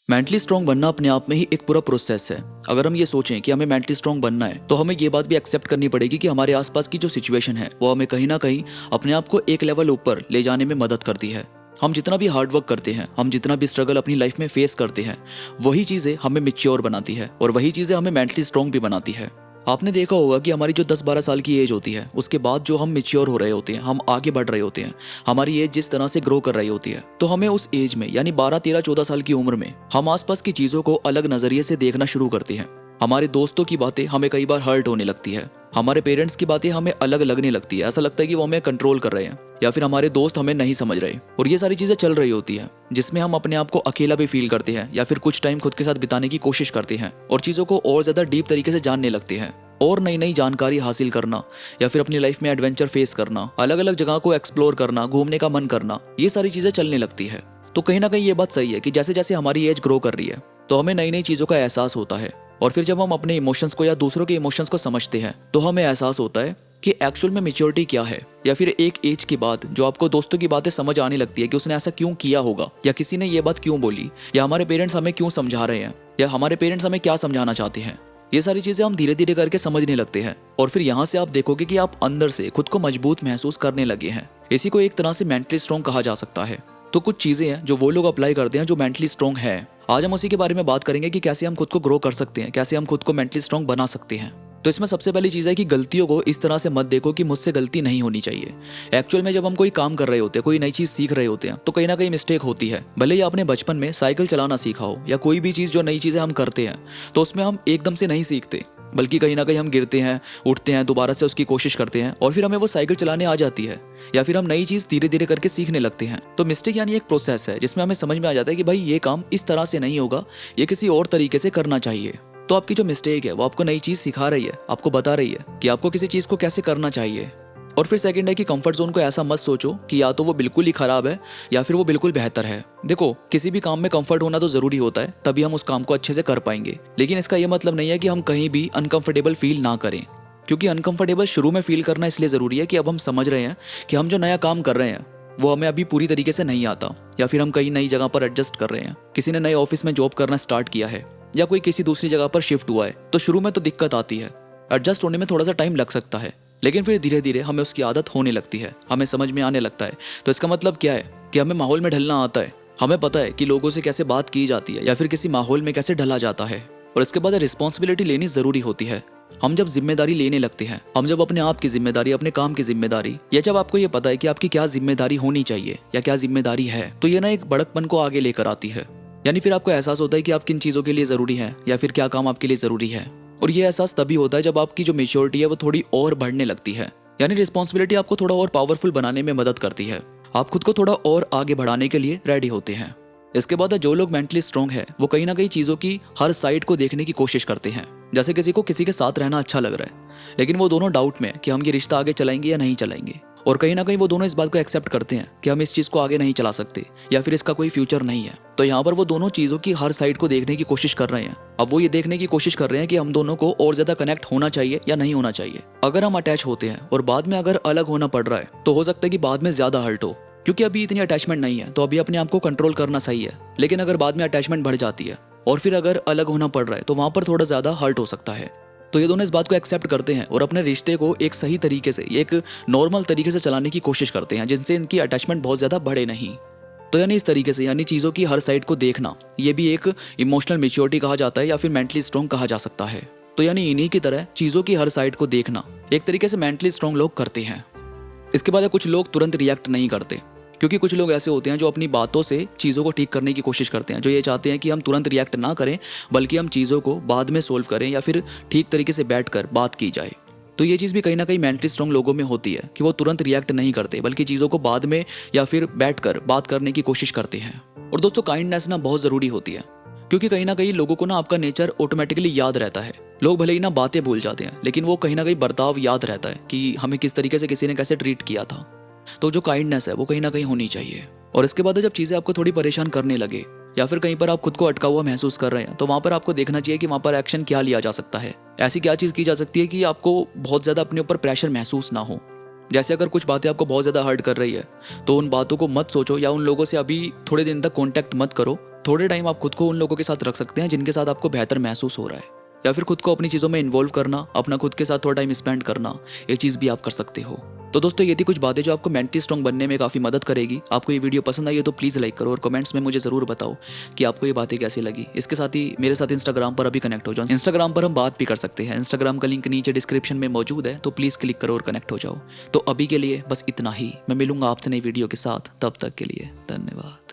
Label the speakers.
Speaker 1: Mentally strong बनना अपने आप में ही एक पूरा प्रोसेस है। अगर हम ये सोचें कि हमें मेंटली स्ट्रांग बनना है तो हमें ये बात भी एक्सेप्ट करनी पड़ेगी कि हमारे आसपास की जो सिचुएशन है वो हमें कहीं ना कहीं अपने आप को एक लेवल ऊपर ले जाने में मदद करती है। हम जितना भी हार्ड वर्क करते हैं, हम जितना भी स्ट्रगल अपनी लाइफ में फेस करते हैं, वही चीज़ें हमें मिच्योर बनाती है और वही चीज़ें हमें मेंटली स्ट्रांग भी बनाती है। आपने देखा होगा कि हमारी जो 10-12 साल की एज होती है उसके बाद जो हम मिच्योर हो रहे होते हैं, हम आगे बढ़ रहे होते हैं, हमारी एज जिस तरह से ग्रो कर रही होती है, तो हमें उस एज में यानी 12-13-14 साल की उम्र में हम आसपास की चीज़ों को अलग नज़रिए से देखना शुरू करते हैं। हमारे दोस्तों की बातें हमें कई बार हर्ट होने लगती है, हमारे पेरेंट्स की बातें हमें अलग लगने लगती है, ऐसा लगता है कि वो हमें कंट्रोल कर रहे हैं या फिर हमारे दोस्त हमें नहीं समझ रहे। और ये सारी चीज़ें चल रही होती हैं जिसमें हम अपने आप को अकेला भी फील करते हैं या फिर कुछ टाइम खुद के साथ बिताने की कोशिश करते हैं और चीज़ों को और ज़्यादा डीप तरीके से जानने लगते हैं और नई नई जानकारी हासिल करना या फिर अपनी लाइफ में एडवेंचर फेस करना, अलग अलग जगह को एक्सप्लोर करना, घूमने का मन करना, ये सारी चीज़ें चलने लगती है। तो कहीं ना कहीं ये बात सही है कि जैसे जैसे हमारी एज ग्रो कर रही है तो हमें नई नई चीज़ों का एहसास होता है और फिर जब हम अपने इमोशंस को या दूसरों के इमोशंस को समझते हैं तो हमें एहसास होता है कि एक्चुअल में मेच्योरिटी क्या है। या फिर एक एज के बाद जो आपको दोस्तों की बातें समझ आने लगती है कि उसने ऐसा क्यों किया होगा या किसी ने ये बात क्यों बोली या हमारे पेरेंट्स हमें क्यों समझा रहे हैं या हमारे पेरेंट्स हमें क्या समझाना चाहते हैं, ये सारी चीजें हम धीरे धीरे करके समझने लगते हैं और फिर यहाँ से आप देखोगे कि आप अंदर से खुद को मजबूत महसूस करने लगे हैं। इसी को एक तरह से मेंटली स्ट्रांग कहा जा सकता है। तो कुछ चीजें हैं जो वो लोग अप्लाई करते हैं जो मेंटली स्ट्रांग है। आज हम उसी के बारे में बात करेंगे कि कैसे हम खुद को ग्रो कर सकते हैं, कैसे हम खुद को मेंटली स्ट्रांग बना सकते हैं। तो इसमें सबसे पहली चीज़ है कि गलतियों को इस तरह से मत देखो कि मुझसे गलती नहीं होनी चाहिए। एक्चुअल में जब हम कोई काम कर रहे होते हैं, कोई नई चीज़ सीख रहे होते हैं, तो कहीं ना कहीं मिस्टेक होती है। भले ही आपने बचपन में साइकिल चलाना सीखा हो या कोई भी चीज़ जो नई चीज़ें हम करते हैं तो उसमें हम एकदम से नहीं सीखते, बल्कि कहीं ना कहीं हम गिरते हैं, उठते हैं, दोबारा से उसकी कोशिश करते हैं और फिर हमें वो साइकिल चलाने आ जाती है या फिर हम नई चीज़ धीरे धीरे करके सीखने लगते हैं। तो मिस्टेक यानी एक प्रोसेस है जिसमें हमें समझ में आ जाता है कि भाई ये काम इस तरह से नहीं होगा, ये किसी और तरीके से करना चाहिए। तो आपकी जो मिस्टेक है वो आपको नई चीज़ सिखा रही है, आपको बता रही है कि आपको किसी चीज़ को कैसे करना चाहिए। और फिर सेकंड है कि कंफर्ट जोन को ऐसा मत सोचो कि या तो वो बिल्कुल ही खराब है या फिर वो बिल्कुल बेहतर है। देखो, किसी भी काम में कंफर्ट होना तो जरूरी होता है, तभी हम उस काम को अच्छे से कर पाएंगे। लेकिन इसका ये मतलब नहीं है कि हम कहीं भी अनकंफर्टेबल फील ना करें, क्योंकि अनकंफर्टेबल शुरू में फील करना इसलिए ज़रूरी है कि अब हम समझ रहे हैं कि हम जो नया काम कर रहे हैं वो हमें अभी पूरी तरीके से नहीं आता, या फिर हम कहीं नई जगह पर एडजस्ट कर रहे हैं। किसी ने नए ऑफिस में जॉब करना स्टार्ट किया है या कोई किसी दूसरी जगह पर शिफ्ट हुआ है, तो शुरू में तो दिक्कत आती है, एडजस्ट होने में थोड़ा सा टाइम लग सकता है, लेकिन फिर धीरे धीरे हमें उसकी आदत होने लगती है, हमें समझ में आने लगता है। तो इसका मतलब क्या है कि हमें माहौल में ढलना आता है, हमें पता है कि लोगों से कैसे बात की जाती है या फिर किसी माहौल में कैसे ढला जाता है। और इसके बाद रिस्पॉन्सिबिलिटी लेनी ज़रूरी होती है। हम जब जिम्मेदारी लेने लगते हैं, हम जब अपने आप की जिम्मेदारी, अपने काम की जिम्मेदारी, या जब आपको ये पता है कि आपकी क्या जिम्मेदारी होनी चाहिए या क्या जिम्मेदारी है, तो ये ना एक बड़कपन को आगे लेकर आती है। यानी फिर आपको एहसास होता है कि आप किन चीज़ों के लिए ज़रूरी है या फिर क्या काम आपके लिए ज़रूरी है। और ये एहसास तभी होता है जब आपकी जो मेच्योरिटी है वो थोड़ी और बढ़ने लगती है। यानी रिस्पॉन्सिबिलिटी आपको थोड़ा और पावरफुल बनाने में मदद करती है, आप खुद को थोड़ा और आगे बढ़ाने के लिए रेडी होते हैं। इसके बाद जो लोग मेंटली स्ट्रांग है वो कहीं ना कहीं चीज़ों की हर साइड को देखने की कोशिश करते हैं। जैसे किसी को किसी के साथ रहना अच्छा लग रहा है, लेकिन वो दोनों डाउट में कि हम ये रिश्ता आगे चलाएंगे या नहीं चलाएंगे। और कहीं ना कहीं वो दोनों इस बात को एक्सेप्ट करते हैं कि हम इस चीज़ को आगे नहीं चला सकते या फिर इसका कोई फ्यूचर नहीं है। तो यहाँ पर वो दोनों चीज़ों की हर साइड को देखने की कोशिश कर रहे हैं। अब वो ये देखने की कोशिश कर रहे हैं कि हम दोनों को और ज़्यादा कनेक्ट होना चाहिए या नहीं होना चाहिए। अगर हम अटैच होते हैं और बाद में अगर अलग होना पड़ रहा है तो हो सकता है कि बाद में ज़्यादा हर्ट हो, क्योंकि अभी इतनी अटैचमेंट नहीं है, तो अभी अपने आप को कंट्रोल करना सही है। लेकिन अगर बाद में अटैचमेंट बढ़ जाती है और फिर अगर अलग होना पड़ रहा है तो वहाँ पर थोड़ा ज़्यादा हर्ट हो सकता है। तो ये दोनों इस बात को एक्सेप्ट करते हैं और अपने रिश्ते को एक सही तरीके से, एक नॉर्मल तरीके से चलाने की कोशिश करते हैं, जिनसे इनकी अटैचमेंट बहुत ज़्यादा बढ़े नहीं। तो यानी इस तरीके से, यानी चीज़ों की हर साइड को देखना, ये भी एक इमोशनल मेच्योरिटी कहा जाता है या फिर मेंटली स्ट्रांग कहा जा सकता है। तो यानी इन्हीं की तरह चीज़ों की हर साइड को देखना एक तरीके से मेंटली स्ट्रांग लोग करते हैं। इसके बाद कुछ लोग तुरंत रिएक्ट नहीं करते, क्योंकि कुछ लोग ऐसे होते हैं जो अपनी बातों से चीज़ों को ठीक करने की कोशिश करते हैं, जो ये चाहते हैं कि हम तुरंत रिएक्ट ना करें, बल्कि हम चीज़ों को बाद में सोल्व करें या फिर ठीक तरीके से बैठकर बात की जाए। तो ये चीज़ भी कहीं ना कहीं मेंटली स्ट्रांग लोगों में होती है कि वो तुरंत रिएक्ट नहीं करते, बल्कि चीज़ों को बाद में या फिर बैठकर बात करने की कोशिश करते हैं। और दोस्तों, काइंडनेस ना बहुत ज़रूरी होती है, क्योंकि कहीं ना कहीं लोगों को ना आपका नेचर ऑटोमेटिकली याद रहता है। लोग भले ही ना बातें भूल जाते हैं, लेकिन वो कहीं ना कहीं बर्ताव याद रहता है कि हमें किस तरीके से किसी ने कैसे ट्रीट किया था। तो जो काइंडनेस है वो कहीं ना कहीं होनी चाहिए। और इसके बाद जब चीज़ें आपको थोड़ी परेशान करने लगे या फिर कहीं पर आप खुद को अटका हुआ महसूस कर रहे हैं, तो वहाँ पर आपको देखना चाहिए कि वहाँ पर एक्शन क्या लिया जा सकता है। ऐसी क्या चीज़ की जा सकती है कि आपको बहुत ज़्यादा अपने ऊपर प्रेशर महसूस ना हो। जैसे अगर कुछ बातें आपको बहुत ज़्यादा हर्ट कर रही है तो उन बातों को मत सोचो या उन लोगों से अभी थोड़े दिन तक कॉन्टैक्ट मत करो। थोड़े टाइम आप खुद को उन लोगों के साथ रख सकते हैं जिनके साथ आपको बेहतर महसूस हो रहा है, या फिर खुद को अपनी चीज़ों में इन्वॉल्व करना, अपना खुद के साथ थोड़ा टाइम स्पेंड करना, ये चीज़ भी आप कर सकते हो। तो दोस्तों ये थी कुछ बातें जो आपको मेंटली स्ट्रांग बनने में काफ़ी मदद करेगी। आपको ये वीडियो पसंद आई है तो प्लीज़ लाइक करो और कमेंट्स में मुझे ज़रूर बताओ कि आपको ये बातें कैसी लगी। इसके साथ ही मेरे साथ इंस्टाग्राम पर अभी कनेक्ट हो जाओ। इंस्टाग्राम पर हम बात भी कर सकते हैं। इंस्टाग्राम का लिंक नीचे डिस्क्रिप्शन में मौजूद है, तो प्लीज़ क्लिक करो और कनेक्ट हो जाओ। तो अभी के लिए बस इतना ही। मैं मिलूंगा आपसे नई वीडियो के साथ, तब तक के लिए धन्यवाद।